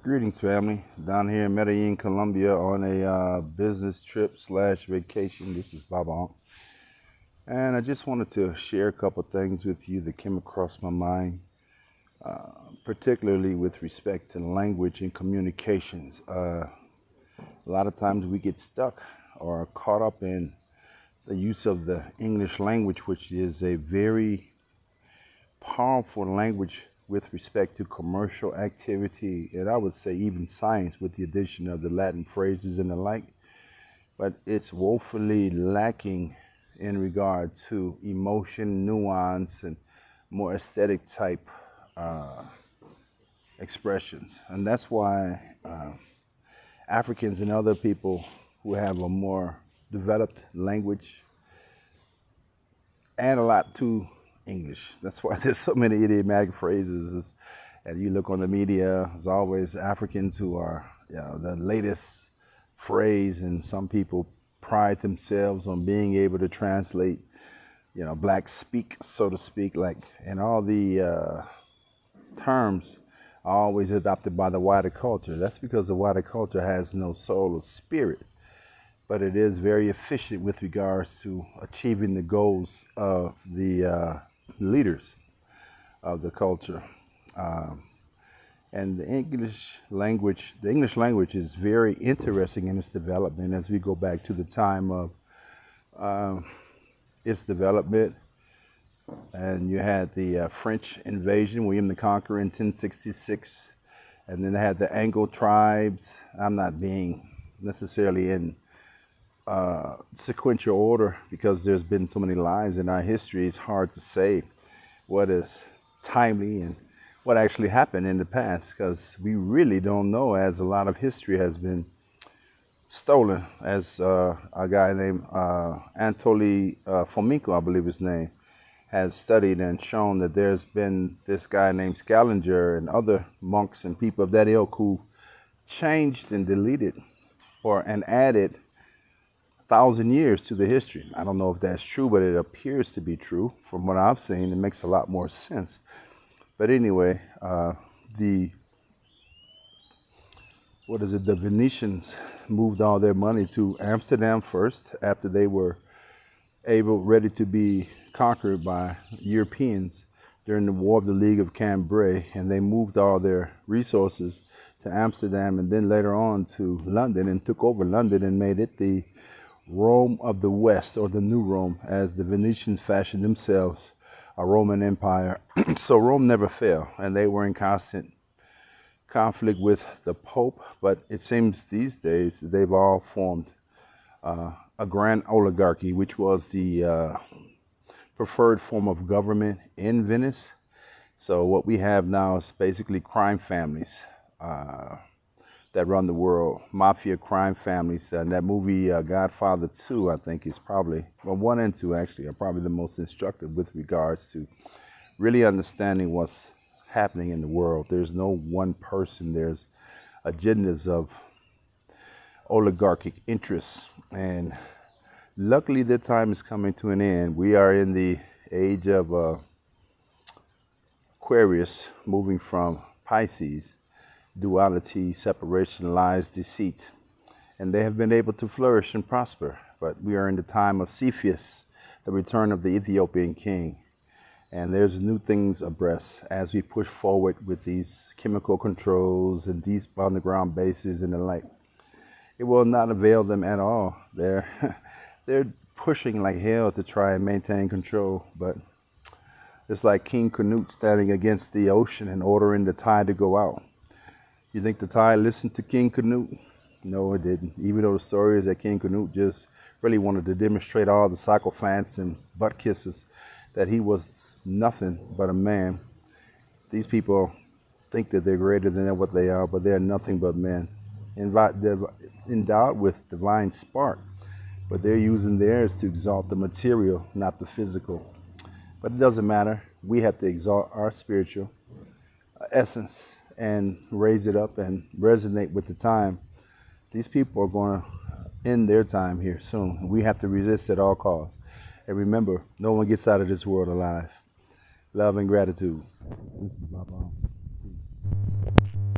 Greetings, family. Down here in Medellin, Colombia, on a business trip / vacation. This is Baba, and I just wanted to share a couple things with you that came across my mind, particularly with respect to language and communications. A lot of times we get stuck or caught up in the use of the English language, which is a very powerful language with respect to commercial activity, and I would say even science, with the addition of the Latin phrases and the like. But it's woefully lacking in regard to emotion, nuance, and more aesthetic type expressions. And that's why Africans and other people who have a more developed language add a lot to English. That's why there's so many idiomatic phrases. And you look on the media, there's always Africans who are, the latest phrase, and some people pride themselves on being able to translate, black speak, so to speak, and all the terms are always adopted by the wider culture. That's because the wider culture has no soul or spirit, but it is very efficient with regards to achieving the goals of the leaders of the culture. And the English language is very interesting in its development as we go back to the time of its development. And you had the French invasion, William the Conqueror in 1066, and then they had the Anglo tribes. I'm not being necessarily in sequential order because there's been so many lives in our history. It's hard to say what is timely and what actually happened in the past, because we really don't know, as a lot of history has been stolen, as a guy named Anatoly Fomenko, I believe his name, has studied and shown that there's been this guy named Scaliger and other monks and people of that ilk who changed and deleted and added 1,000 years to the history. I don't know if that's true, but it appears to be true. From what I've seen, it makes a lot more sense. But anyway, the Venetians moved all their money to Amsterdam first, after they were ready to be conquered by Europeans during the War of the League of Cambrai, and they moved all their resources to Amsterdam, and then later on to London, and took over London and made it the Rome of the West, or the New Rome, as the Venetians fashioned themselves a Roman Empire. So Rome never fell, and they were in constant conflict with the Pope. But it seems these days they've all formed a grand oligarchy, which was the preferred form of government in Venice. So what we have now is basically crime families that run the world, mafia crime families. And that movie, Godfather 2, I think is probably, well, 1 and 2 actually are probably the most instructive with regards to really understanding what's happening in the world. There's no one person, there's agendas of oligarchic interests. And luckily the time is coming to an end. We are in the age of Aquarius, moving from Pisces. Duality, separation, lies, deceit, and they have been able to flourish and prosper. But we are in the time of Cepheus, the return of the Ethiopian king, and there's new things abreast as we push forward with these chemical controls and these underground bases and the like. It will not avail them at all. They're pushing like hell to try and maintain control, but it's like King Canute standing against the ocean and ordering the tide to go out. You think the tide listened to King Canute? No, it didn't. Even though the story is that King Canute just really wanted to demonstrate all the sycophants and butt kisses that he was nothing but a man. These people think that they're greater than what they are, but they're nothing but men. They're endowed with divine spark, but they're using theirs to exalt the material, not the physical. But it doesn't matter. We have to exalt our spiritual essence and raise it up and resonate with the time. These people are going to end their time here soon. We have to resist at all costs. And remember, no one gets out of this world alive. Love and gratitude. This is Baba.